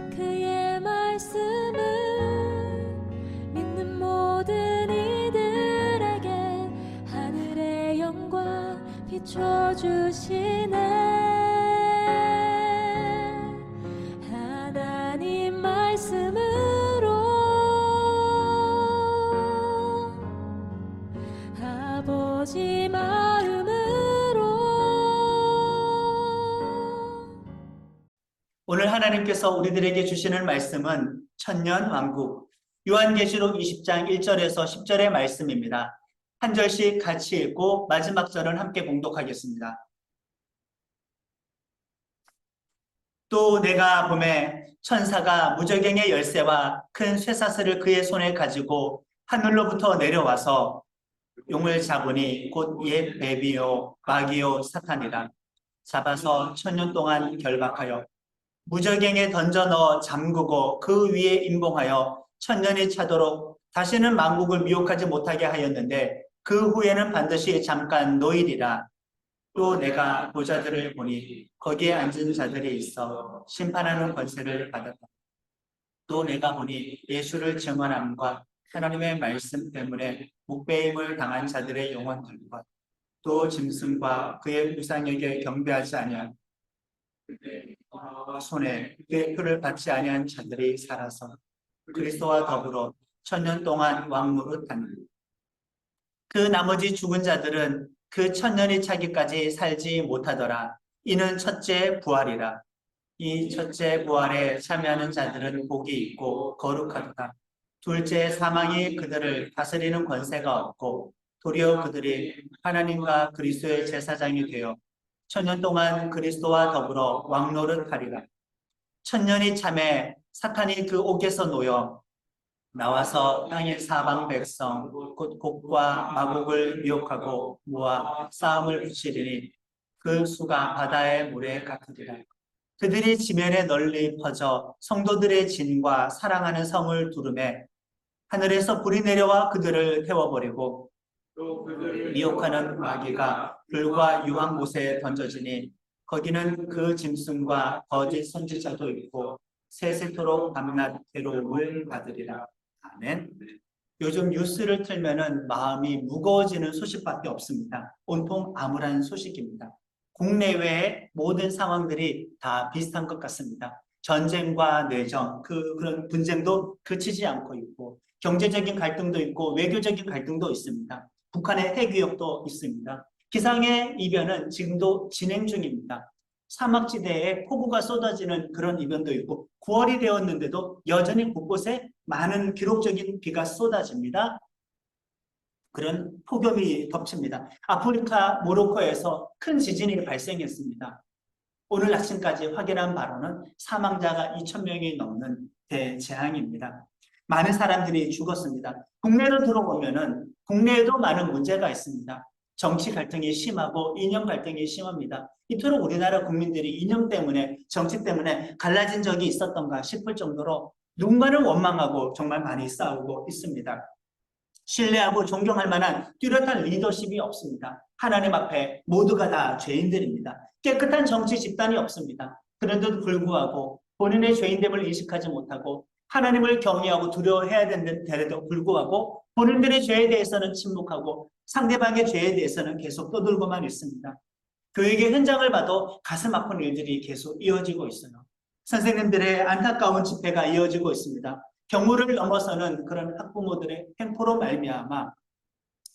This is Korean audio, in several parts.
그의 말씀을 믿는 모든 이들에게 하늘의 영광 비춰주시네. 하나님 말씀으로 아버지 마음으로. 오늘 하나님께서 우리들에게 주시는 말씀은 천년왕국 요한계시록 20장 1절에서 10절의 말씀입니다. 한 절씩 같이 읽고 마지막 절은 함께 봉독하겠습니다. 또 내가 보매 천사가 무저갱의 열쇠와 큰 쇠사슬을 그의 손에 가지고 하늘로부터 내려와서 용을 잡으니 곧 옛 뱀이요 마귀요 사탄이라. 잡아서 천년 동안 결박하여 무저갱에 던져 넣어 잠그고 그 위에 임봉하여 천년이 차도록 다시는 만국을 미혹하지 못하게 하였는데 그 후에는 반드시 잠깐 노일이라. 또 내가 보좌들을 보니 거기에 앉은 자들이 있어 심판하는 권세를 받았다. 또 내가 보니 예수를 증언함과 하나님의 말씀 때문에 묵배임을 당한 자들의 영혼들과 또 짐승과 그의 우상에게 경배하지 아니한 손에 그의 표를 받지 아니한 자들이 살아서 그리스도와 더불어 천년 동안 왕노릇 하니 그 나머지 죽은 자들은 그 천년이 차기까지 살지 못하더라. 이는 첫째 부활이라. 이 첫째 부활에 참여하는 자들은 복이 있고 거룩하도다. 둘째 사망이 그들을 다스리는 권세가 없고 도리어 그들이 하나님과 그리스도의 제사장이 되어 천년 동안 그리스도와 더불어 왕노릇 하리라. 천년이 참에 사탄이 그 옥에서 놓여 나와서 땅의 사방 백성 곧 곡과 마곡을 미혹하고 모아 싸움을 붙이리니 그 수가 바다의 물에 같으리라. 그들이 지면에 널리 퍼져 성도들의 진과 사랑하는 성을 두르매 하늘에서 불이 내려와 그들을 태워버리고 또 그들을 미혹하는 마귀가 불과 유황 못에 던져지니 거기는 그 짐승과 거짓 선지자도 있고 세세토록 밤낮 괴로움을 받으리라. 아멘. 요즘 뉴스를 틀면은 마음이 무거워지는 소식밖에 없습니다. 온통 암울한 소식입니다. 국내외의 모든 상황들이 다 비슷한 것 같습니다. 전쟁과 내정, 그런 분쟁도 그치지 않고 있고 경제적인 갈등도 있고 외교적인 갈등도 있습니다. 북한의 핵위협도 있습니다. 기상의 이변은 지금도 진행 중입니다. 사막지대에 폭우가 쏟아지는 그런 이변도 있고 9월이 되었는데도 여전히 곳곳에 많은 기록적인 비가 쏟아집니다. 그런 폭염이 덮칩니다. 아프리카 모로코에서 큰 지진이 발생했습니다. 오늘 아침까지 확인한 바로는 사망자가 2,000명이 넘는 대재앙입니다. 많은 사람들이 죽었습니다. 국내로 들어오면은 국내에도 많은 문제가 있습니다. 정치 갈등이 심하고 이념 갈등이 심합니다. 이토록 우리나라 국민들이 이념 때문에 정치 때문에 갈라진 적이 있었던가 싶을 정도로 누군가를 원망하고 정말 많이 싸우고 있습니다. 신뢰하고 존경할 만한 뚜렷한 리더십이 없습니다. 하나님 앞에 모두가 다 죄인들입니다. 깨끗한 정치 집단이 없습니다. 그런데도 불구하고 본인의 죄인됨을 인식하지 못하고 하나님을 경외하고 두려워해야 되는데도 불구하고 본인들의 죄에 대해서는 침묵하고 상대방의 죄에 대해서는 계속 떠들고만 있습니다. 교육의 현장을 봐도 가슴 아픈 일들이 계속 이어지고 있어요. 선생님들의 안타까운 집회가 이어지고 있습니다. 경무를 넘어서는 그런 학부모들의 행포로 말미암아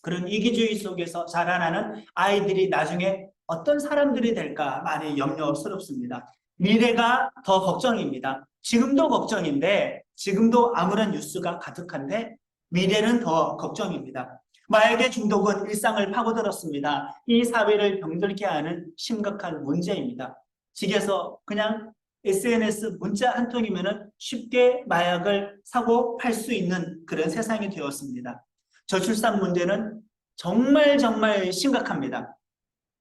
그런 이기주의 속에서 자라나는 아이들이 나중에 어떤 사람들이 될까 많이 염려스럽습니다. 미래가 더 걱정입니다. 지금도 걱정인데 지금도 암울한 뉴스가 가득한데 미래는 더 걱정입니다. 마약의 중독은 일상을 파고들었습니다. 이 사회를 병들게 하는 심각한 문제입니다. 집에서 그냥 SNS 문자 한 통이면 쉽게 마약을 사고 팔 수 있는 그런 세상이 되었습니다. 저출산 문제는 정말 심각합니다.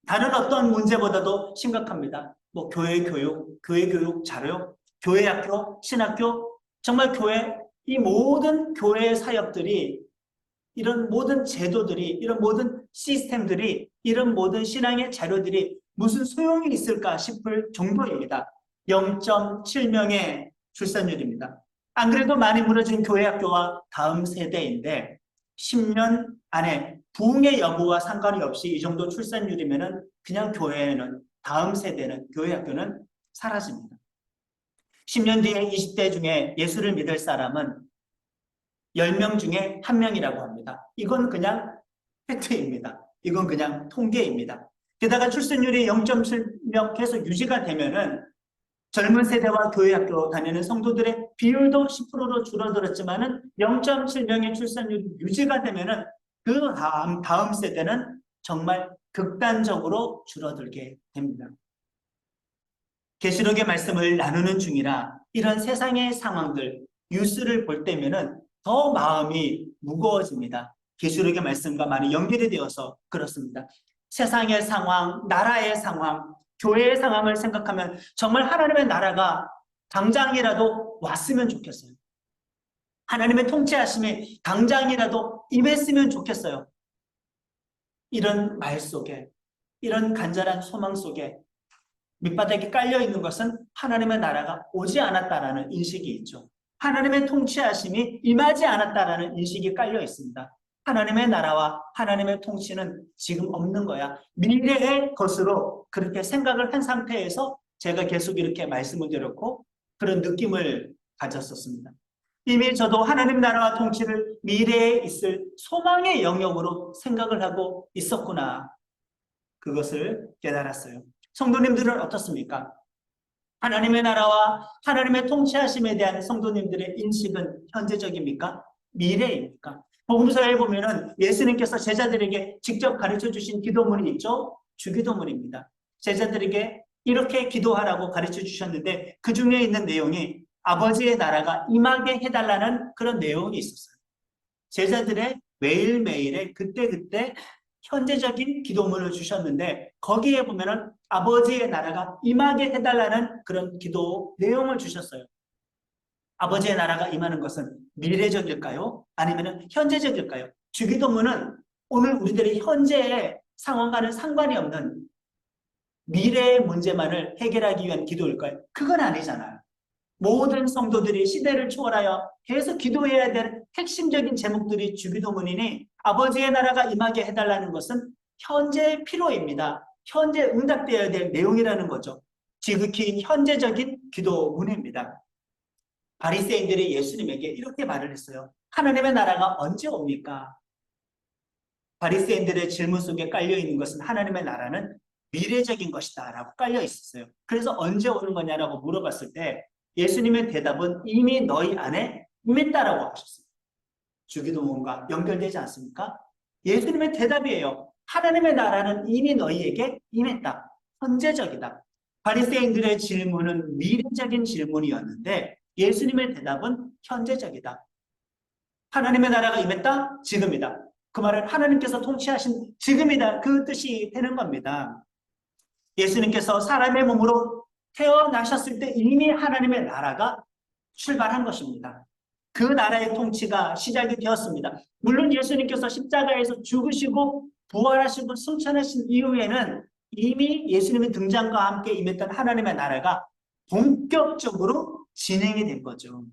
다른 어떤 문제보다도 심각합니다. 뭐 교회 교육 자료, 교회 학교, 신학교, 정말 교회, 이 모든 교회 사역들이 이런 모든 제도들이, 이런 모든 시스템들이, 이런 모든 신앙의 자료들이 무슨 소용이 있을까 싶을 정도입니다. 0.7명의 출산율입니다. 안 그래도 많이 무너진 교회 학교와 다음 세대인데 10년 안에 부흥의 여부와 상관이 없이 이 정도 출산율이면은 그냥 교회는 다음 세대는 교회 학교는 사라집니다. 10년 뒤에 20대 중에 예수를 믿을 사람은 10명 중에 1명이라고 합니다. 이건 그냥 팩트입니다. 이건 그냥 통계입니다. 게다가 출산율이 0.7명 계속 유지가 되면은 젊은 세대와 교회 학교 다니는 성도들의 비율도 10%로 줄어들었지만은 0.7명의 출산율이 유지가 되면은 그 다음 세대는 정말 극단적으로 줄어들게 됩니다. 계시록의 말씀을 나누는 중이라 이런 세상의 상황들, 뉴스를 볼 때면은 더 마음이 무거워집니다. 계시록의 말씀과 많이 연결이 되어서 그렇습니다. 세상의 상황, 나라의 상황, 교회의 상황을 생각하면 정말 하나님의 나라가 당장이라도 왔으면 좋겠어요. 하나님의 통치하심이 당장이라도 임했으면 좋겠어요. 이런 말 속에, 이런 간절한 소망 속에 밑바닥에 깔려 있는 것은 하나님의 나라가 오지 않았다라는 인식이 있죠. 하나님의 통치하심이 임하지 않았다라는 인식이 깔려 있습니다. 하나님의 나라와 하나님의 통치는 지금 없는 거야. 미래의 것으로 그렇게 생각을 한 상태에서 제가 계속 이렇게 말씀을 드렸고 그런 느낌을 가졌었습니다. 이미 저도 하나님 나라와 통치를 미래에 있을 소망의 영역으로 생각을 하고 있었구나. 그것을 깨달았어요. 성도님들은 어떻습니까? 하나님의 나라와 하나님의 통치하심에 대한 성도님들의 인식은 현재적입니까? 미래입니까? 복음서에 보면은 예수님께서 제자들에게 직접 가르쳐 주신 기도문이 있죠? 주기도문입니다. 제자들에게 이렇게 기도하라고 가르쳐 주셨는데 그 중에 있는 내용이 아버지의 나라가 임하게 해달라는 그런 내용이 있었어요. 제자들의 매일매일의 그때그때 현재적인 기도문을 주셨는데 거기에 보면은 아버지의 나라가 임하게 해달라는 그런 기도 내용을 주셨어요. 아버지의 나라가 임하는 것은 미래적일까요? 아니면 현재적일까요? 주기도문은 오늘 우리들의 현재의 상황과는 상관이 없는 미래의 문제만을 해결하기 위한 기도일까요? 그건 아니잖아요. 모든 성도들이 시대를 초월하여 계속 기도해야 될 핵심적인 제목들이 주기도문이니 아버지의 나라가 임하게 해달라는 것은 현재의 필요입니다. 현재 응답되어야 될 내용이라는 거죠. 지극히 현재적인 기도문입니다. 바리새인들이 예수님에게 이렇게 말을 했어요. 하나님의 나라가 언제 옵니까? 바리새인들의 질문 속에 깔려 있는 것은 하나님의 나라는 미래적인 것이다 라고 깔려 있었어요. 그래서 언제 오는 거냐라고 물어봤을 때 예수님의 대답은 이미 너희 안에 임했다라고 하셨습니다. 주기도문과 연결되지 않습니까? 예수님의 대답이에요. 하나님의 나라는 이미 너희에게 임했다. 현재적이다. 바리새인들의 질문은 미래적인 질문이었는데 예수님의 대답은 현재적이다. 하나님의 나라가 임했다? 지금이다. 그 말은 하나님께서 통치하신 지금이다. 그 뜻이 되는 겁니다. 예수님께서 사람의 몸으로 태어나셨을 때 이미 하나님의 나라가 출발한 것입니다. 그 나라의 통치가 시작이 되었습니다. 물론 예수님께서 십자가에서 죽으시고 부활하시고 승천하신 이후에는 이미 예수님의 등장과 함께 임했던 하나님의 나라가 본격적으로 진행이 된 거죠.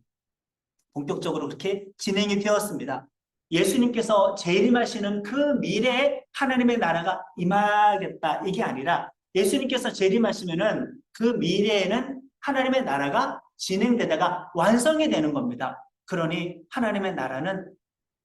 본격적으로 그렇게 진행이 되었습니다. 예수님께서 재림하시는 그 미래에 하나님의 나라가 임하겠다 이게 아니라 예수님께서 재림하시면은 그 미래에는 하나님의 나라가 진행되다가 완성이 되는 겁니다. 그러니 하나님의 나라는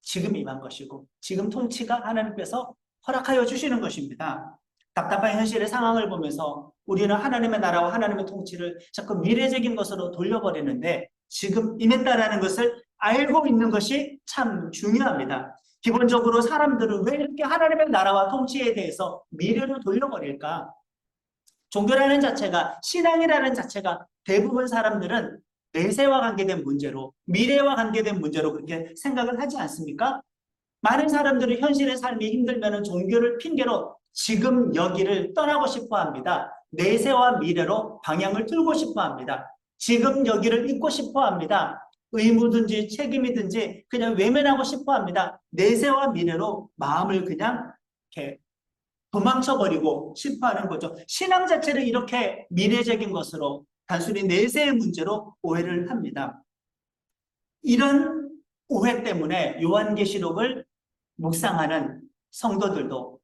지금 임한 것이고 지금 통치가 하나님께서 허락하여 주시는 것입니다. 답답한 현실의 상황을 보면서 우리는 하나님의 나라와 하나님의 통치를 자꾸 미래적인 것으로 돌려버리는데 지금 임했다라는 것을 알고 있는 것이 참 중요합니다. 기본적으로 사람들은 왜 이렇게 하나님의 나라와 통치에 대해서 미래로 돌려버릴까? 종교라는 자체가, 신앙이라는 자체가 대부분 사람들은 내세와 관계된 문제로, 미래와 관계된 문제로 그렇게 생각을 하지 않습니까? 많은 사람들은 현실의 삶이 힘들면 종교를 핑계로 지금 여기를 떠나고 싶어 합니다. 내세와 미래로 방향을 틀고 싶어 합니다. 지금 여기를 잊고 싶어 합니다. 의무든지 책임이든지 그냥 외면하고 싶어 합니다. 내세와 미래로 마음을 그냥 이렇게 도망쳐버리고 싶어 하는 거죠. 신앙 자체를 이렇게 미래적인 것으로 단순히 내세의 문제로 오해를 합니다. 이런 오해 때문에 요한계시록을 묵상하는 성도들도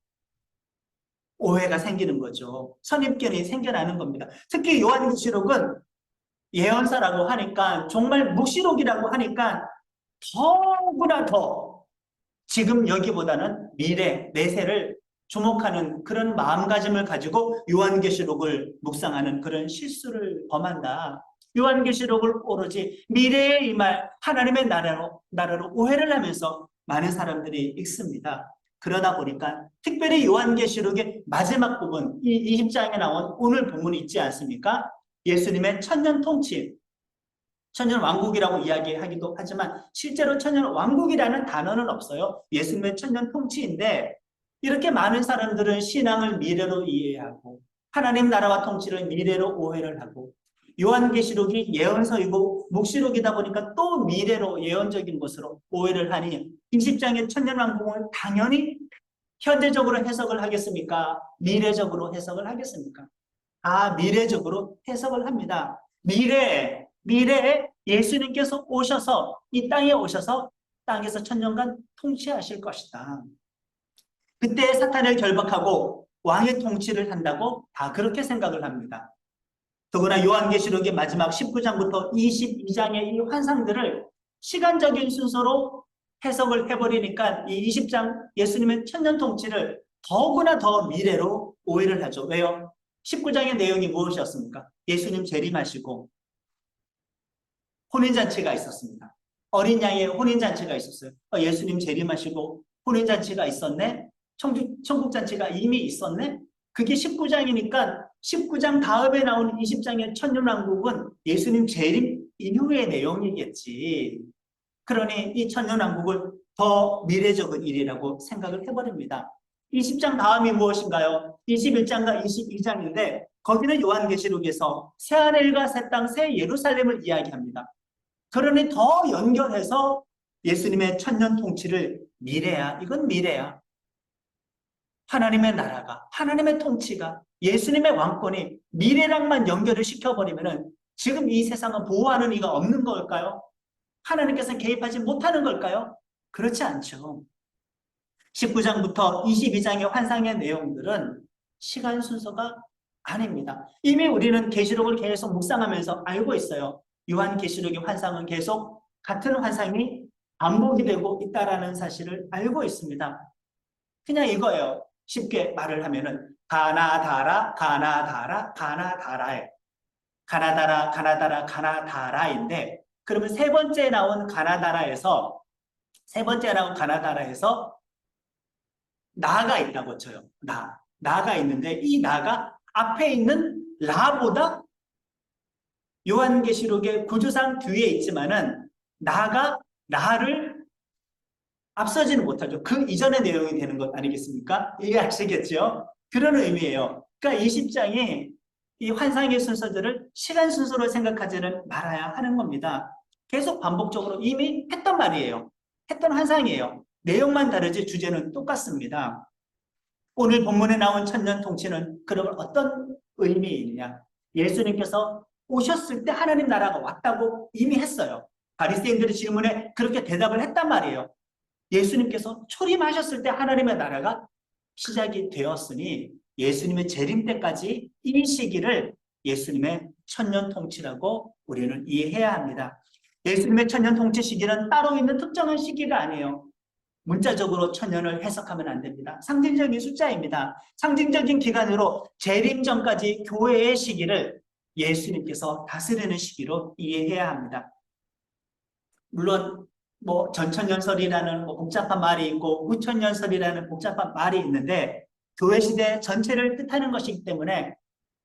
오해가 생기는 거죠. 선입견이 생겨나는 겁니다. 특히 요한계시록은 예언서라고 하니까, 정말 묵시록이라고 하니까 더구나 더 지금 여기보다는 미래, 내세를 주목하는 그런 마음가짐을 가지고 요한계시록을 묵상하는 그런 실수를 범한다. 요한계시록을 오로지 미래에 임할 하나님의 나라로 오해를 하면서 많은 사람들이 읽습니다. 그러다 보니까 특별히 요한계시록의 마지막 부분, 이 20장에 나온 오늘 본문이 있지 않습니까? 예수님의 천년 통치, 천년 왕국이라고 이야기하기도 하지만 실제로 천년 왕국이라는 단어는 없어요. 예수님의 천년 통치인데, 이렇게 많은 사람들은 신앙을 미래로 이해하고 하나님 나라와 통치를 미래로 오해를 하고, 요한계시록이 예언서이고 묵시록이다 보니까 또 미래로 예언적인 것으로 오해를 하니 20장의 천년 왕국을 당연히 현재적으로 해석을 하겠습니까? 미래적으로 해석을 하겠습니까? 미래적으로 해석을 합니다. 미래에 예수님께서 오셔서 이 땅에 오셔서 땅에서 천년간 통치하실 것이다. 그때 사탄을 결박하고 왕의 통치를 한다고 다 그렇게 생각을 합니다. 더구나 요한계시록의 마지막 19장부터 22장의 이 환상들을 시간적인 순서로 해석을 해버리니까 이 20장 예수님의 천년 통치를 더구나 더 미래로 오해를 하죠. 왜요? 19장의 내용이 무엇이었습니까? 예수님 재림하시고 혼인잔치가 있었습니다. 어린 양의 혼인잔치가 있었어요. 예수님 재림하시고 혼인잔치가 있었네? 천국잔치가 이미 있었네? 그게 19장이니까 19장 다음에 나오는 20장의 천년왕국은 예수님 재림 이후의 내용이겠지. 그러니 이 천년왕국을 더 미래적인 일이라고 생각을 해버립니다. 20장 다음이 무엇인가요? 21장과 22장인데 거기는 요한계시록에서 새하늘과 새 땅, 새 예루살렘을 이야기합니다. 그러니 더 연결해서 예수님의 천년 통치를 미래야, 이건 미래야. 하나님의 나라가, 하나님의 통치가, 예수님의 왕권이 미래랑만 연결을 시켜버리면은 지금 이 세상은 보호하는 이가 없는 걸까요? 하나님께서는 개입하지 못하는 걸까요? 그렇지 않죠. 19장부터 22장의 환상의 내용들은 시간 순서가 아닙니다. 이미 우리는 계시록을 계속 묵상하면서 알고 있어요. 요한계시록의 환상은 계속 같은 환상이 반복이 되고 있다는 사실을 알고 있습니다. 그냥 이거예요. 쉽게 말을 하면은 가나다라, 가나다라, 가나다라에 가나다라, 가나다라, 가나다라인데, 그러면 세 번째 나온 가나다라에서 나가 있다고 쳐요. 나가 있는데 이 나가 앞에 있는 라보다 요한계시록의 구조상 뒤에 있지만은 나가 라를 앞서지는 못하죠. 그 이전의 내용이 되는 것 아니겠습니까? 이해하시겠죠? 그런 의미예요. 그러니까 20장이 이 환상의 순서들을 시간 순서로 생각하지는 말아야 하는 겁니다. 계속 반복적으로 이미 했던 말이에요. 했던 환상이에요. 내용만 다르지 주제는 똑같습니다. 오늘 본문에 나온 천년 통치는 그러면 어떤 의미이냐? 예수님께서 오셨을 때 하나님 나라가 왔다고 이미 했어요. 바리새인들의 질문에 그렇게 대답을 했단 말이에요. 예수님께서 초림하셨을 때 하나님의 나라가 시작이 되었으니 예수님의 재림 때까지 이 시기를 예수님의 천년 통치라고 우리는 이해해야 합니다. 예수님의 천년 통치 시기는 따로 있는 특정한 시기가 아니에요. 문자적으로 천년을 해석하면 안 됩니다. 상징적인 숫자입니다. 상징적인 기간으로 재림 전까지 교회의 시기를 예수님께서 다스리는 시기로 이해해야 합니다. 물론 전천년설이라는 복잡한 말이 있고 후천년설이라는 복잡한 말이 있는데 교회 시대 전체를 뜻하는 것이기 때문에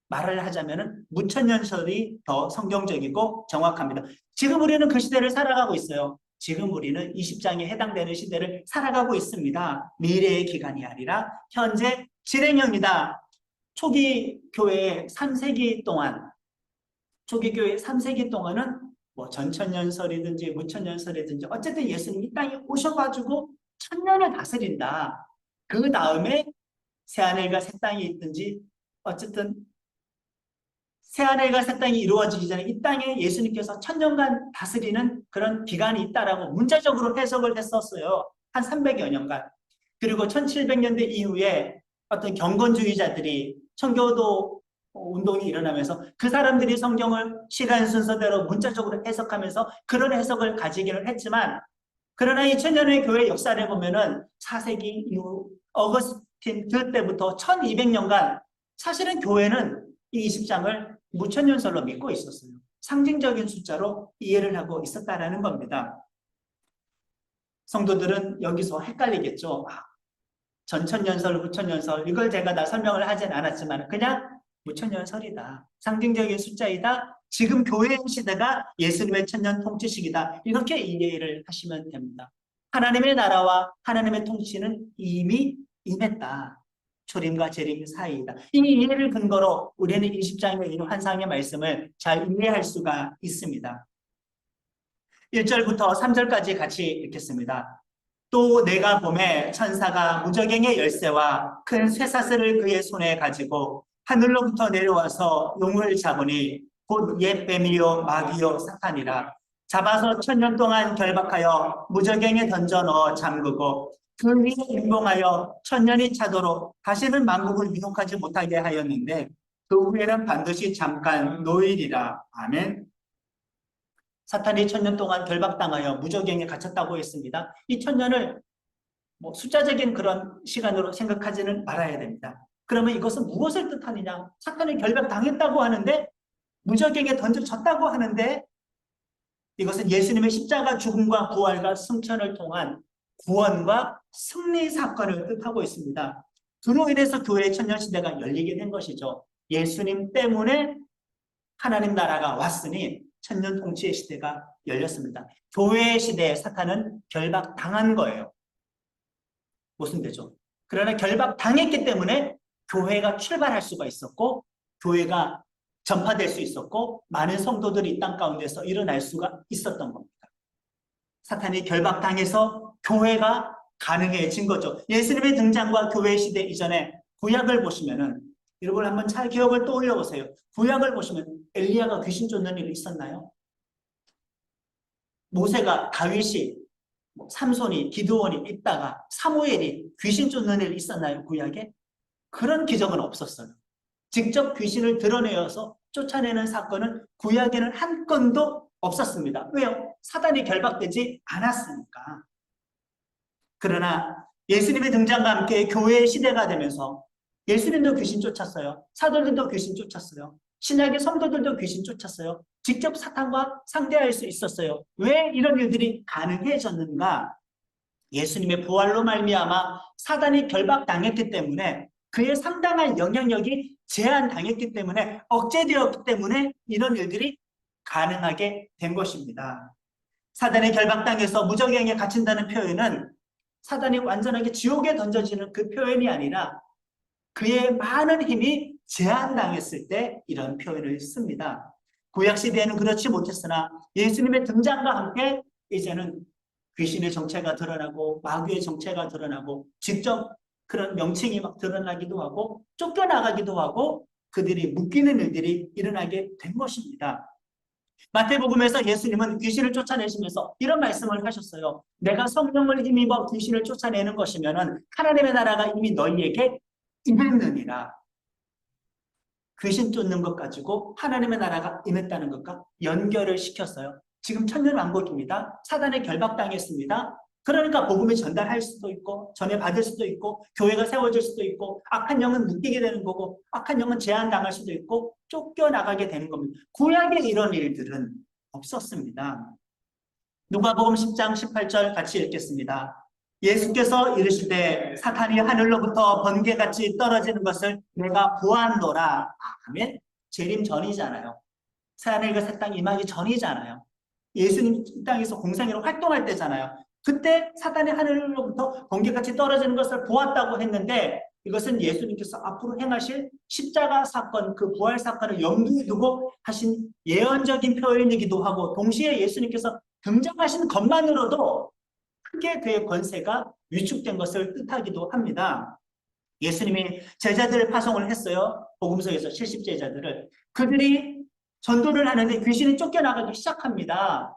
말을 하자면 무천년설이 더 성경적이고 정확합니다. 지금 우리는 그 시대를 살아가고 있어요. 지금 우리는 20장에 해당되는 시대를 살아가고 있습니다. 미래의 기간이 아니라 현재 진행형이다. 초기 교회 3세기 동안은 전천년설이든지 무천년설이든지 어쨌든 예수님이 이 땅에 오셔가지고 천년을 다스린다. 그 다음에 새하늘과 새 땅이 있든지 어쨌든 새하늘과 새 땅이 이루어지기 전에 이 땅에 예수님께서 천년간 다스리는 그런 기간이 있다라고 문자적으로 해석을 했었어요. 한 300여 년간. 그리고 1700년대 이후에 어떤 경건주의자들이 청교도 운동이 일어나면서 그 사람들이 성경을 시간 순서대로 문자적으로 해석하면서 그런 해석을 가지기는 했지만, 그러나 2000년의 교회 역사를 보면은 4세기 이후 어거스틴 그때부터 1200년간 사실은 교회는 이 20장을 무천년설로 믿고 있었어요. 상징적인 숫자로 이해를 하고 있었다라는 겁니다. 성도들은 여기서 헷갈리겠죠. 전천년설, 후천년설, 이걸 제가 다 설명을 하진 않았지만 그냥 무천년설이다. 상징적인 숫자이다. 지금 교회의 시대가 예수님의 천년 통치식이다. 이렇게 이해를 하시면 됩니다. 하나님의 나라와 하나님의 통치는 이미 임했다. 초림과 재림 사이이다. 이 이해를 근거로 우리는 20장의 이 환상의 말씀을 잘 이해할 수가 있습니다. 1절부터 3절까지 같이 읽겠습니다. 또 내가 봄에 천사가 무저갱의 열쇠와 큰 쇠사슬을 그의 손에 가지고 하늘로부터 내려와서 용을 잡으니 곧 옛 뱀이요 마귀요 사탄이라. 잡아서 천년 동안 결박하여 무저갱에 던져 넣어 잠그고 그 위에 임봉하여 천년이 차도록 다시는 만국을 유혹하지 못하게 하였는데 그 후에는 반드시 잠깐 노일이라. 아멘. 사탄이 천년 동안 결박당하여 무저갱에 갇혔다고 했습니다. 이 천년을 숫자적인 그런 시간으로 생각하지는 말아야 됩니다. 그러면 이것은 무엇을 뜻하느냐? 사탄이 결박당했다고 하는데, 무저갱에 던져졌다고 하는데, 이것은 예수님의 십자가 죽음과 부활과 승천을 통한 구원과 승리 사건을 뜻하고 있습니다. 그로 인해서 교회의 천년시대가 열리게 된 것이죠. 예수님 때문에 하나님 나라가 왔으니 천년 통치의 시대가 열렸습니다. 교회의 시대에 사탄은 결박당한 거예요. 모순되죠. 그러나 결박당했기 때문에 교회가 출발할 수가 있었고, 교회가 전파될 수 있었고, 많은 성도들이 이 땅 가운데서 일어날 수가 있었던 겁니다. 사탄이 결박당해서 교회가 가능해진 거죠. 예수님의 등장과 교회 시대 이전에 구약을 보시면은, 여러분 한번 잘 기억을 떠올려 보세요. 구약을 보시면 엘리야가 귀신 쫓는 일이 있었나요? 모세가, 다윗이, 삼손이, 기드온이 있다가 사무엘이 귀신 쫓는 일이 있었나요? 구약에? 그런 기적은 없었어요. 직접 귀신을 드러내어서 쫓아내는 사건은 구약에는 한 건도 없었습니다. 왜요? 사단이 결박되지 않았으니까. 그러나 예수님의 등장과 함께 교회의 시대가 되면서 예수님도 귀신 쫓았어요. 사도들도 귀신 쫓았어요. 신약의 성도들도 귀신 쫓았어요. 직접 사탄과 상대할 수 있었어요. 왜 이런 일들이 가능해졌는가? 예수님의 부활로 말미암아 사단이 결박당했기 때문에, 그의 상당한 영향력이 제한당했기 때문에, 억제되었기 때문에 이런 일들이 가능하게 된 것입니다. 사단의 결박당해서 무저갱에 갇힌다는 표현은 사단이 완전하게 지옥에 던져지는 그 표현이 아니라 그의 많은 힘이 제한당했을 때 이런 표현을 씁니다. 구약시대에는 그렇지 못했으나 예수님의 등장과 함께 이제는 귀신의 정체가 드러나고 마귀의 정체가 드러나고 직접 그런 명칭이 막 드러나기도 하고 쫓겨나가기도 하고 그들이 묶이는 일들이 일어나게 된 것입니다. 마태복음에서 예수님은 귀신을 쫓아내시면서 이런 말씀을 하셨어요. 내가 성령을 힘입어 귀신을 쫓아내는 것이면은 하나님의 나라가 이미 너희에게 임했느니라. 귀신 쫓는 것 가지고 하나님의 나라가 임했다는 것과 연결을 시켰어요. 지금 천년왕국입니다. 사단에 결박당했습니다. 그러니까 복음을 전달할 수도 있고 전해받을 수도 있고 교회가 세워질 수도 있고 악한 영은 묶이게 되는 거고 악한 영은 제한당할 수도 있고 쫓겨나가게 되는 겁니다. 구약에 이런 일들은 없었습니다. 누가복음 10장 18절 같이 읽겠습니다. 예수께서 이르시되 사탄이 하늘로부터 번개같이 떨어지는 것을 내가 보았노라. 아멘. 재림 전이잖아요. 새하늘과 새 땅 임하기 전이잖아요. 예수님 이 땅에서 공생애로 활동할 때잖아요. 그때 사탄이 하늘로부터 번개같이 떨어지는 것을 보았다고 했는데, 이것은 예수님께서 앞으로 행하실 십자가 사건, 그 부활 사건을 염두에 두고 하신 예언적인 표현이기도 하고, 동시에 예수님께서 등장하신 것만으로도 크게 그의 권세가 위축된 것을 뜻하기도 합니다. 예수님이 제자들을 파송을 했어요. 복음서에서 70제자들을. 그들이 전도를 하는데 귀신이 쫓겨나가기 시작합니다.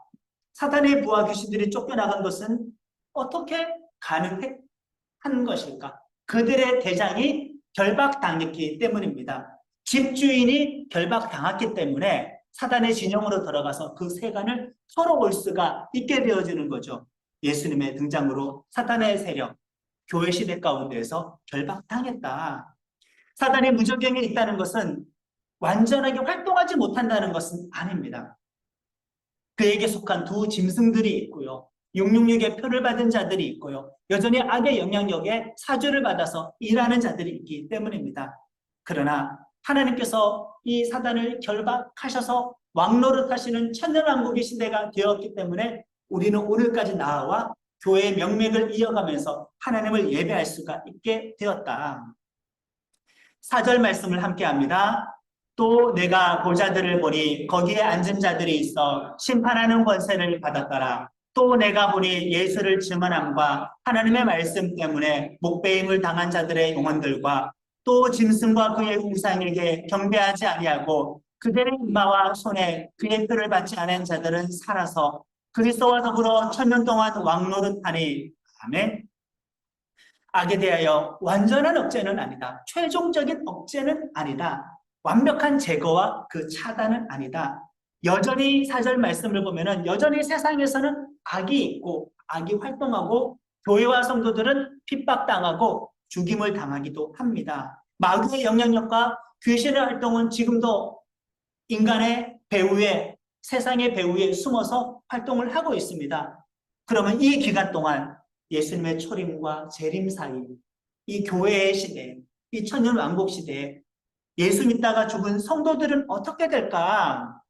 사단의 부하 귀신들이 쫓겨나간 것은 어떻게 가능한 것일까? 그들의 대장이 결박당했기 때문입니다. 집주인이 결박당했기 때문에 사단의 진영으로 들어가서 그 세간을 털어올 수가 있게 되어지는 거죠. 예수님의 등장으로 사단의 세력, 교회 시대 가운데에서 결박당했다. 사단이 무적경에 있다는 것은 완전하게 활동하지 못한다는 것은 아닙니다. 그에게 속한 두 짐승들이 있고요. 666의 표를 받은 자들이 있고요. 여전히 악의 영향력에 사주를 받아서 일하는 자들이 있기 때문입니다. 그러나 하나님께서 이 사단을 결박하셔서 왕노릇 하시는 천년왕국의 시대가 되었기 때문에 우리는 오늘까지 나아와 교회의 명맥을 이어가면서 하나님을 예배할 수가 있게 되었다. 4절 말씀을 함께 합니다. 또 내가 보자들을 보니 거기에 앉은 자들이 있어 심판하는 권세를 받았더라. 또 내가 보니 예수를 증언함과 하나님의 말씀 때문에 목배임을 당한 자들의 영혼들과 또 짐승과 그의 우상에게 경배하지 아니하고 그들의 이마와 손에 그의 표를 받지 않은 자들은 살아서 그리스도와 더불어 천년 동안 왕노릇하니. 아멘. 악에 대하여 완전한 억제는 아니다. 최종적인 억제는 아니다. 완벽한 제거와 그 차단은 아니다. 여전히 4절 말씀을 보면은 여전히 세상에서는 악이 있고 악이 활동하고 교회와 성도들은 핍박당하고 죽임을 당하기도 합니다. 마귀의 영향력과 귀신의 활동은 지금도 인간의 배후에, 세상의 배후에 숨어서 활동을 하고 있습니다. 그러면 이 기간 동안 예수님의 초림과 재림 사이, 이 교회의 시대, 이 천년왕국 시대에 예수 믿다가 죽은 성도들은 어떻게 될까?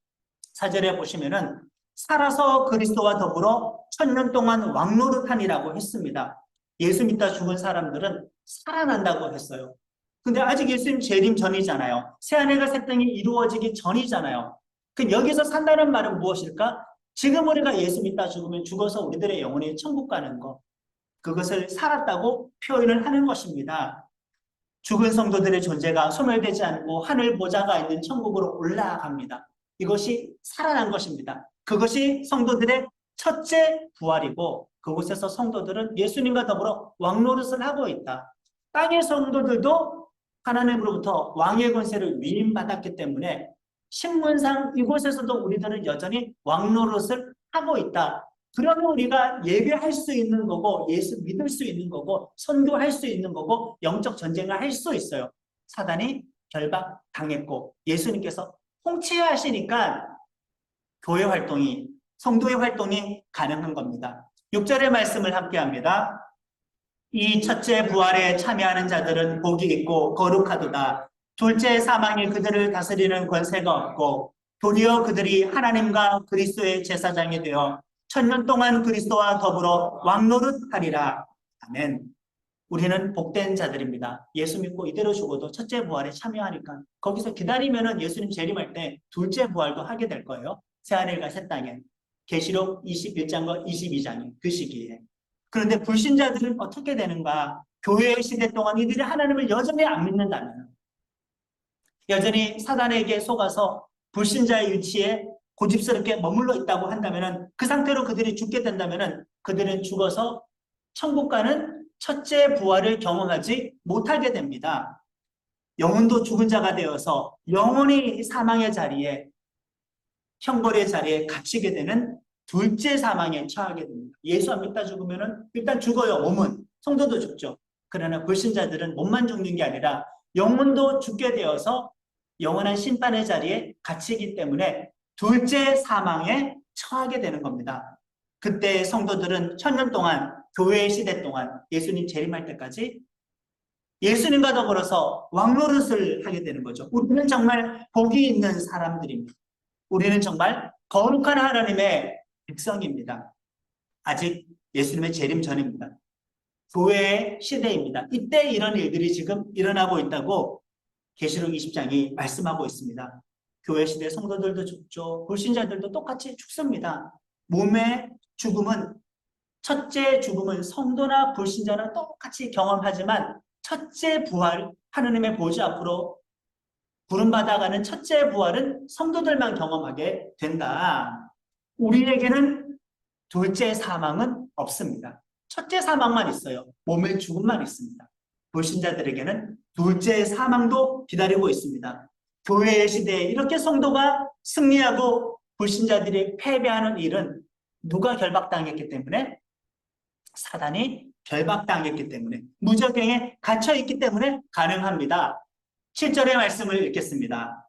4절에 보시면은 살아서 그리스도와 더불어 천년 동안 왕노릇하니라고 했습니다. 예수 믿다 죽은 사람들은 살아난다고 했어요. 근데 아직 예수님 재림 전이잖아요. 새하늘과 새 땅이 이루어지기 전이잖아요. 그럼 여기서 산다는 말은 무엇일까? 지금 우리가 예수 믿다 죽으면 죽어서 우리들의 영혼이 천국 가는 것, 그것을 살았다고 표현을 하는 것입니다. 죽은 성도들의 존재가 소멸되지 않고 하늘 보좌가 있는 천국으로 올라갑니다. 이것이 살아난 것입니다. 그것이 성도들의 첫째 부활이고 그곳에서 성도들은 예수님과 더불어 왕노릇을 하고 있다. 땅의 성도들도 하나님으로부터 왕의 권세를 위임받았기 때문에 신문상 이곳에서도 우리들은 여전히 왕노릇을 하고 있다. 그러면 우리가 예배할 수 있는 거고 예수 믿을 수 있는 거고 선교할 수 있는 거고 영적 전쟁을 할 수 있어요. 사단이 결박당했고 예수님께서 통치하시니까 교회 활동이, 성도의 활동이 가능한 겁니다. 6절의 말씀을 함께 합니다. 이 첫째 부활에 참여하는 자들은 복이 있고 거룩하도다. 둘째 사망이 그들을 다스리는 권세가 없고 도리어 그들이 하나님과 그리스도의 제사장이 되어 천년 동안 그리스도와 더불어 왕노릇하리라. 아멘. 우리는 복된 자들입니다. 예수 믿고 이대로 죽어도 첫째 부활에 참여하니까 거기서 기다리면은 예수님 재림할 때 둘째 부활도 하게 될 거예요. 새하늘과 새 땅에. 계시록 21장과 22장에 그 시기에. 그런데 불신자들은 어떻게 되는가? 교회의 시대 동안 이들이 하나님을 여전히 안 믿는다면, 여전히 사단에게 속아서 불신자의 위치에 고집스럽게 머물러 있다고 한다면, 그 상태로 그들이 죽게 된다면 그들은 죽어서 천국 가는 첫째 부활을 경험하지 못하게 됩니다. 영혼도 죽은 자가 되어서 영혼이 사망의 자리에, 형벌의 자리에 갇히게 되는 둘째 사망에 처하게 됩니다. 예수 안 믿다 죽으면 일단 죽어요. 몸은. 성도도 죽죠. 그러나 불신자들은 몸만 죽는 게 아니라 영혼도 죽게 되어서 영원한 심판의 자리에 갇히기 때문에 둘째 사망에 처하게 되는 겁니다. 그때 성도들은 천년 동안, 교회의 시대 동안 예수님 재림할 때까지 예수님과 더불어서 왕노릇을 하게 되는 거죠. 우리는 정말 복이 있는 사람들입니다. 우리는 정말 거룩한 하나님의 백성입니다. 아직 예수님의 재림 전입니다. 교회의 시대입니다. 이때 이런 일들이 지금 일어나고 있다고 계시록 20장이 말씀하고 있습니다. 교회 시대 성도들도 죽죠. 불신자들도 똑같이 죽습니다. 몸의 죽음은, 첫째 죽음은 성도나 불신자나 똑같이 경험하지만 첫째 부활, 하느님의 보좌 앞으로 부름받아가는 첫째 부활은 성도들만 경험하게 된다. 우리에게는 둘째 사망은 없습니다. 첫째 사망만 있어요. 몸의 죽음만 있습니다. 불신자들에게는 둘째 사망도 기다리고 있습니다. 교회의 시대에 이렇게 성도가 승리하고 불신자들이 패배하는 일은 누가 결박당했기 때문에? 사단이 결박당했기 때문에, 무적행에 갇혀있기 때문에 가능합니다. 7절의 말씀을 읽겠습니다.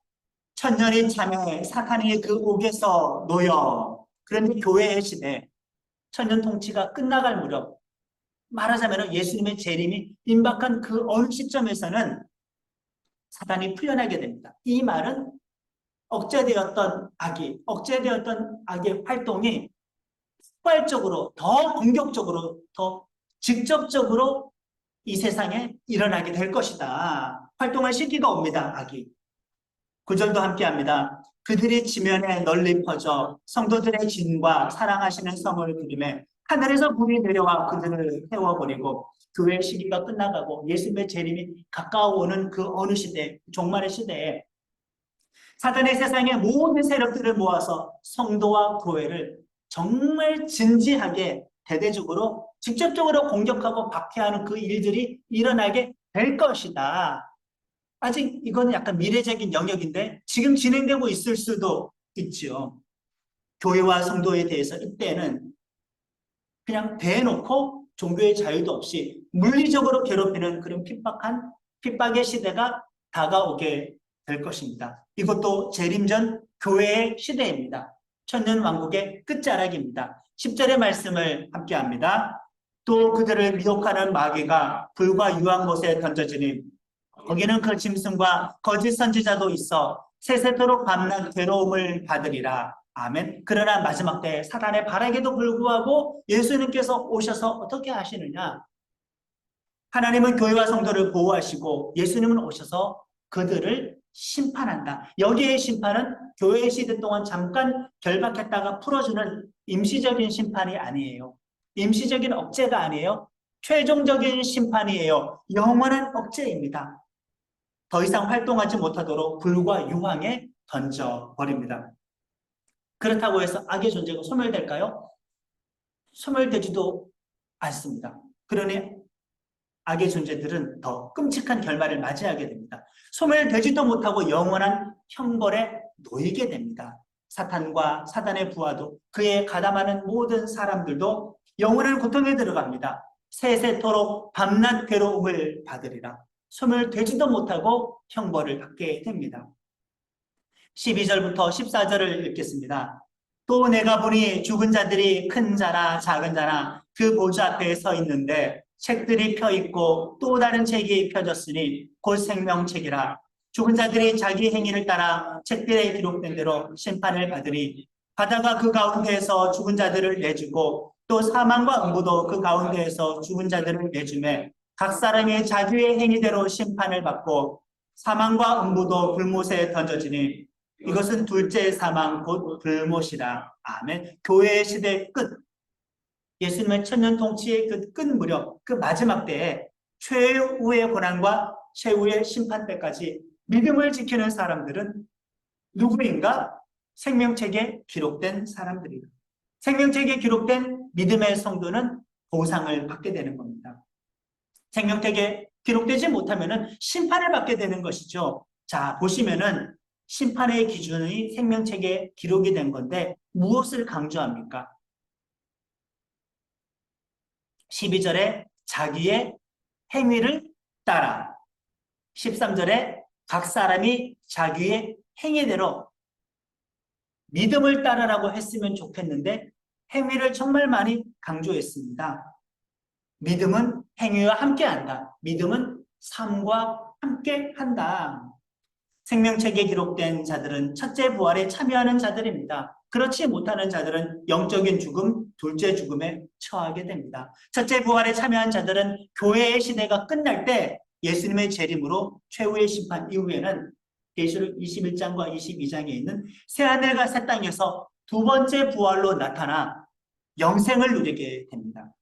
천년이 참에 사탄이 그 옥에서 놓여. 그런데 교회의 시대, 천년 통치가 끝나갈 무렵, 말하자면 예수님의 재림이 임박한 그 어느 시점에서는 사단이 풀려나게 됩니다. 이 말은 억제되었던 악의 활동이 폭발적으로, 더 공격적으로, 더 직접적으로 이 세상에 일어나게 될 것이다. 활동할 시기가 옵니다. 악이. 9절도 함께합니다. 그들이 지면에 널리 퍼져 성도들의 진과 사랑하시는 성을 그림에 하늘에서 불이 내려와 그들을 태워버리고 교회의 시기가 끝나가고 예수님의 재림이 가까워오는 그 어느 시대, 종말의 시대에 사단의 세상의 모든 세력들을 모아서 성도와 교회를 정말 진지하게 대대적으로 직접적으로 공격하고 박해하는 그 일들이 일어나게 될 것이다. 아직 이건 약간 미래적인 영역인데 지금 진행되고 있을 수도 있죠. 교회와 성도에 대해서 이때는 그냥 대놓고 종교의 자유도 없이 물리적으로 괴롭히는 그런 핍박의 시대가 다가오게 될 것입니다. 이것도 재림전 교회의 시대입니다. 천년왕국의 끝자락입니다. 10절의 말씀을 함께합니다. 또 그들을 미혹하는 마귀가 불과 유황 못에 던져지니 거기는 그 짐승과 거짓 선지자도 있어 세세토록 밤낮 괴로움을 받으리라. 아멘. 그러나 마지막 때 사단의 바라기도 불구하고 예수님께서 오셔서 어떻게 하시느냐? 하나님은 교회와 성도를 보호하시고 예수님은 오셔서 그들을 심판한다. 여기의 심판은 교회의 시대 동안 잠깐 결박했다가 풀어주는 임시적인 심판이 아니에요. 임시적인 억제가 아니에요. 최종적인 심판이에요. 영원한 억제입니다. 더 이상 활동하지 못하도록 불과 유황에 던져버립니다. 그렇다고 해서 악의 존재가 소멸될까요? 소멸되지도 않습니다. 그러니 악의 존재들은 더 끔찍한 결말을 맞이하게 됩니다. 소멸되지도 못하고 영원한 형벌에 놓이게 됩니다. 사탄과 사단의 부하도 그에 가담하는 모든 사람들도 영원한 고통에 들어갑니다. 세세토록 밤낮 괴로움을 받으리라. 소멸되지도 못하고 형벌을 받게 됩니다. 12절부터 14절을 읽겠습니다. 또 내가 보니 죽은 자들이 큰 자나 작은 자나 그 보좌 앞에 서 있는데 책들이 펴있고 또 다른 책이 펴졌으니 곧 생명책이라. 죽은 자들이 자기 행위를 따라 책들에 기록된 대로 심판을 받으리. 바다가 그 가운데에서 죽은 자들을 내주고 또 사망과 음부도 그 가운데에서 죽은 자들을 내주매 각 사람이 자기의 행위대로 심판을 받고 사망과 음부도 불못에 던져지니 이것은 둘째 사망 곧 불못이라. 아멘. 교회의 시대 끝, 예수님의 천년 통치의 그 끝 무렵, 그 마지막 때에 최후의 고난과 최후의 심판 때까지 믿음을 지키는 사람들은 누구인가? 생명책에 기록된 사람들이다. 생명책에 기록된 믿음의 성도는 보상을 받게 되는 겁니다. 생명책에 기록되지 못하면 심판을 받게 되는 것이죠. 자, 보시면은 심판의 기준이 생명책에 기록이 된 건데 무엇을 강조합니까? 12절에 자기의 행위를 따라, 13절에 각 사람이 자기의 행위대로 믿음을 따라라고 했으면 좋겠는데 행위를 정말 많이 강조했습니다. 믿음은 행위와 함께한다. 믿음은 삶과 함께한다. 생명책에 기록된 자들은 첫째 부활에 참여하는 자들입니다. 그렇지 못하는 자들은 영적인 죽음, 둘째 죽음에 처하게 됩니다. 첫째 부활에 참여한 자들은 교회의 시대가 끝날 때 예수님의 재림으로 최후의 심판 이후에는 계시록 21장과 22장에 있는 새하늘과 새 땅에서 두 번째 부활로 나타나 영생을 누리게 됩니다.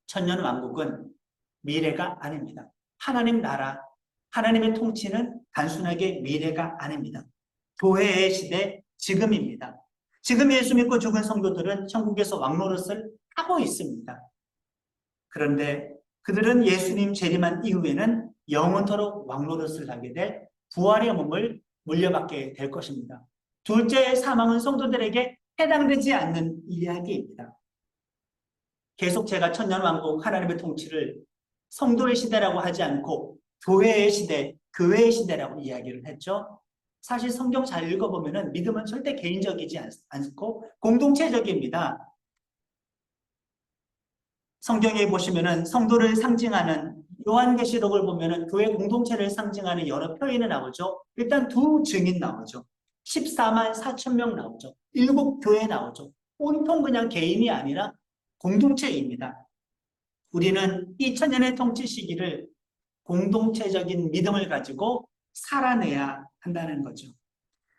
천년 왕국은 미래가 아닙니다. 하나님 나라, 하나님의 통치는 단순하게 미래가 아닙니다. 교회의 시대, 지금입니다. 지금 예수 믿고 죽은 성도들은 천국에서 왕노릇을 하고 있습니다. 그런데 그들은 예수님 재림한 이후에는 영원토록 왕노릇을 하게 될 부활의 몸을 물려받게 될 것입니다. 둘째의 사망은 성도들에게 해당되지 않는 이야기입니다. 계속 제가 천년왕국 하나님의 통치를 성도의 시대라고 하지 않고 교회의 시대, 교회의 시대라고 이야기를 했죠. 사실 성경 잘 읽어보면 믿음은 절대 개인적이지 않고 공동체적입니다. 성경에 보시면 성도를 상징하는 요한계시록을 보면 교회 공동체를 상징하는 여러 표현이 나오죠. 일단 두 증인 나오죠. 14만 4천 명 나오죠. 7교회 나오죠. 온통 그냥 개인이 아니라 공동체입니다. 우리는 2000년의 통치 시기를 공동체적인 믿음을 가지고 살아내야 한다는 거죠.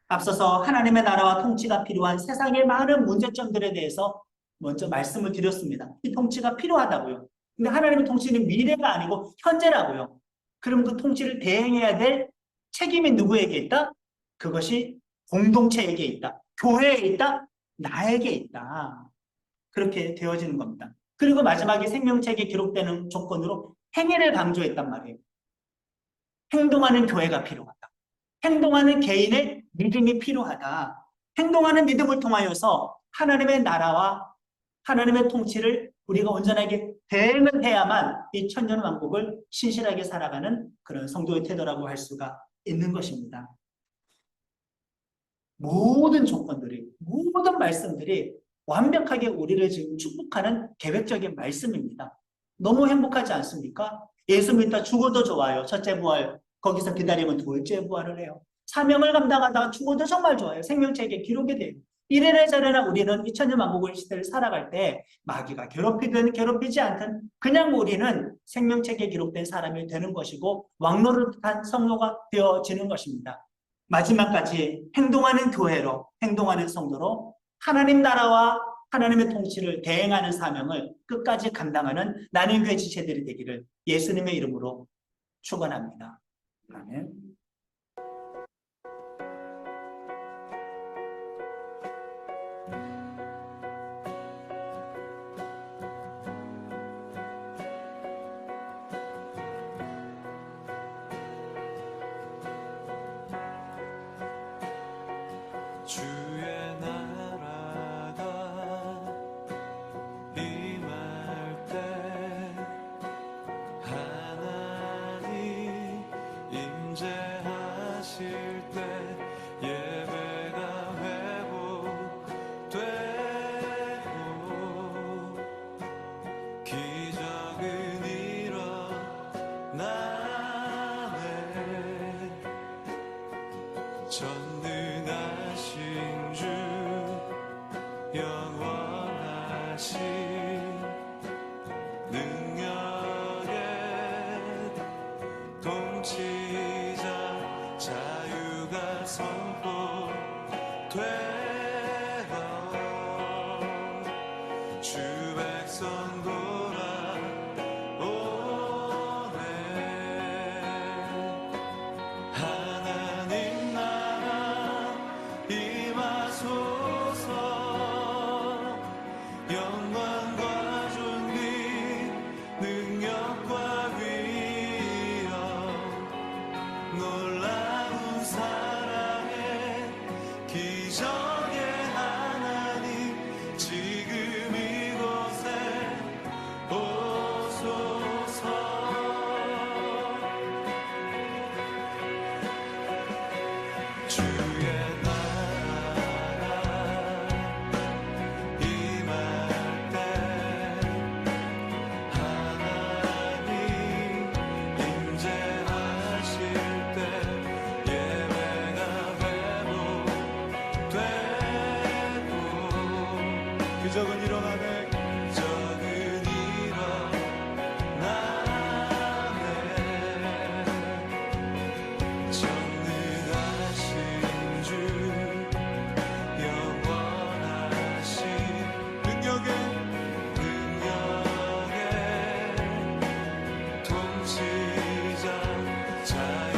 앞서서 하나님의 나라와 통치가 필요한 세상의 많은 문제점들에 대해서 먼저 말씀을 드렸습니다. 이 통치가 필요하다고요. 근데 하나님의 통치는 미래가 아니고 현재라고요. 그럼 그 통치를 대행해야 될 책임이 누구에게 있다? 그것이 공동체에게 있다. 교회에 있다. 나에게 있다. 그렇게 되어지는 겁니다. 그리고 마지막에 생명책에 기록되는 조건으로 행위를 강조했단 말이에요. 행동하는 교회가 필요하다. 행동하는 개인의 믿음이 필요하다. 행동하는 믿음을 통하여서 하나님의 나라와 하나님의 통치를 우리가 온전하게 대응을 해야만 이 천년왕국을 신실하게 살아가는 그런 성도의 태도라고 할 수가 있는 것입니다. 모든 조건들이, 모든 말씀들이 완벽하게 우리를 지금 축복하는 계획적인 말씀입니다. 너무 행복하지 않습니까? 예수 믿다 죽어도 좋아요. 첫째 부활, 거기서 기다리면 둘째 부활을 해요. 사명을 감당하다가 죽어도 정말 좋아요. 생명책에 기록이 돼요. 이래나 저래나 우리는 2000년 왕국의 시대를 살아갈 때 마귀가 괴롭히든 괴롭히지 않든 그냥 우리는 생명책에 기록된 사람이 되는 것이고 왕노릇한 성도가 되어지는 것입니다. 마지막까지 행동하는 교회로, 행동하는 성도로 하나님 나라와 하나님의 통치를 대행하는 사명을 끝까지 감당하는 나눔교회 지체들이 되기를 예수님의 이름으로 축원합니다. 아멘. 주의 나라가 임할 때 하나님 임재하실 때 예배가 회복되고 기적은 일어나네 전능하신 주 영원하신 능력의 통치자 자유가 선포되어 주 백성 돌아오네 하나님 나라 임하소서 영광과 존귀 능력과 위엄 놀라운 사랑의 기적의 하나님 지금 이곳에 오소서 주의 나라 임할 때 하나님 임재하실 때 예배가 회복되고 기적은 일어나네 기적은 일어나네 전능하신 주 영원하신 능력의 통치자 자유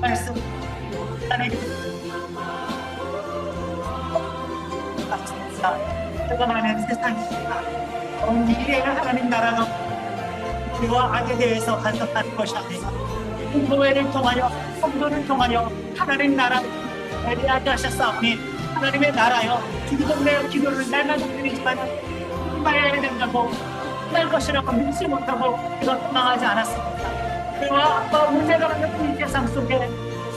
말씀 하나님 맞습니다. 제가 많은 세상입니다. 미래의 하나님 나라가 우리와 악에 대해서 간섭하는 것이 아니라 교회를 통하여 성도를 통하여 하나님 나라를 예리하게 하셨사오니 하나님의 나라여 기도를 기도를 날마다 드리지만 말해야 된다고 할 것이라고 믿지 못하고 그가 도망하지 않았습니다. 그와 아빠 문제가 많은 이 세상 속에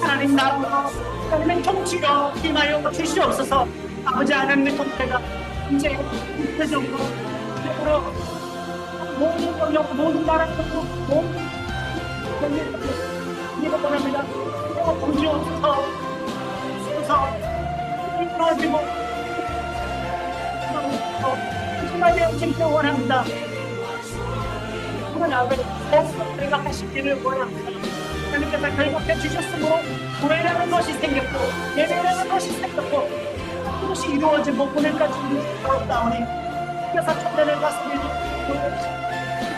하나님 나라와 하나님의 통치가 임하여 주시옵소서. 아버지 하나님의 통치가 이제 구체적으로 모든 영역 모든 나라 모든 이거 원합니다. 주옵소서. 이루어지고 하나님의 진짜 원합니다. 하나님 우리가 하시기를 원합니다. 하나님께서 결국에 주셨으므로 구애라는 것이 생겼고 예배라는 것이 생겼고 그것이 이루어지고 오늘까지 이루어졌다오니 그래서 천년을 갔으니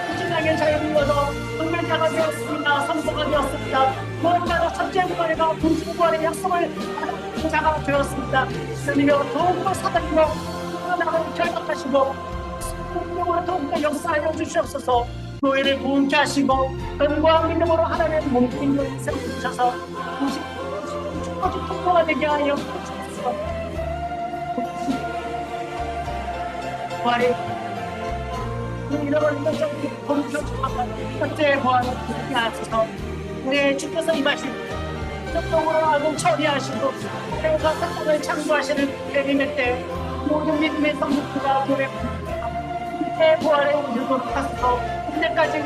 부진하게 자유를 얻어 동물자가 되었습니다. 성도가 되었습니다. 무엇보다도 첫째 구원과 분수구원의 약속을 받은 자가 되었습니다. 하나님여 더욱더 사랑으로 나를 결박하시고 성령으로 더욱더 역사하여 주시옵소서. 교회를 부흥케 하시고 은과 믿음으로 하나님의 몸뚱이를 세워주셔서 축복이 통로가 되게 하여 주옵소서. 부활이 잃어버린 것을 범죄하고 첫째 부활을 부르게 하셔서 내 주께서 임하신 적동으로 하고 처리하시고 내가 사건을 창조하시는 대림의 때 모든 믿음의 성도가 교회 내 부활에 이르도록 하소서. 이제까지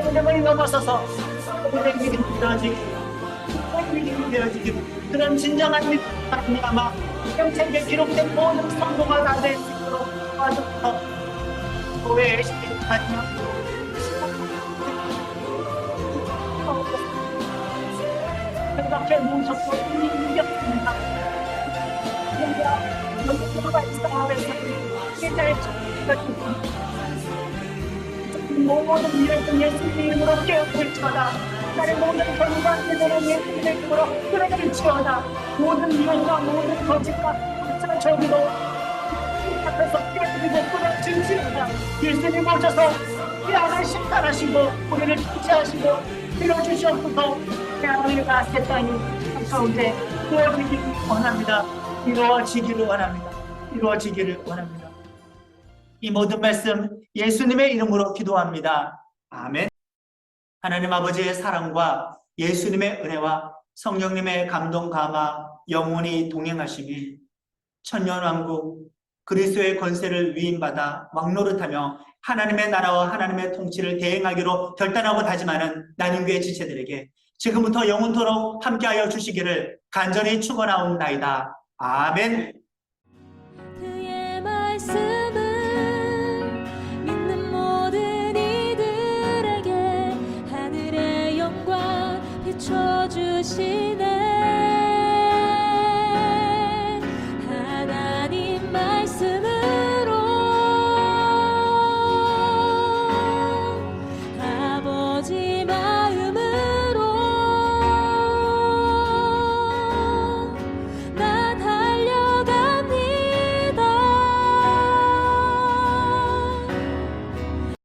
믿음을 넘어서서 모든 믿음이 되어지고 모든 믿음이 되어지고 그런 진정한 믿음이 아마 영책에 기록된 모든 성도가 다 될 수 있도록 도와주셔서 교회의 시기까지는 생각해 뭉쳤고 이미 이겼습니다. 우리가 여기가 있어야해서 세자의 모든 일을 예수님의 이름으로 깨어들지어다. 나의 모든 결과 제대로 예수님의 이름으로 끌어들일지어다. 모든 미움과 모든 거짓과 가짜 저기도 앞에서 깨뜨리고 끊어질지어다. 예수님 오셔서 이 안을 심판하시고 우리를 통치하시고 밀어주시옵소서. 우리가 세 땅이 가운데 이루어지기를 원합니다. 이루어지기를 원합니다. 이루어지기를 원합니다. 이 모든 말씀 예수님의 이름으로 기도합니다. 아멘. 하나님 아버지의 사랑과 예수님의 은혜와 성령님의 감동 감화 영원히 동행하심이 천년왕국 그리스도의 권세를 위임받아 왕노릇하며 하나님의 나라와 하나님의 통치를 대행하기로 결단하고 다짐하는 나눔교회 지체들에게 지금부터 영원토록 함께하여 주시기를 간절히 축원하옵나이다. 아멘. 그의 말씀은 믿는 모든 이들에게 하늘의 영광 비춰주시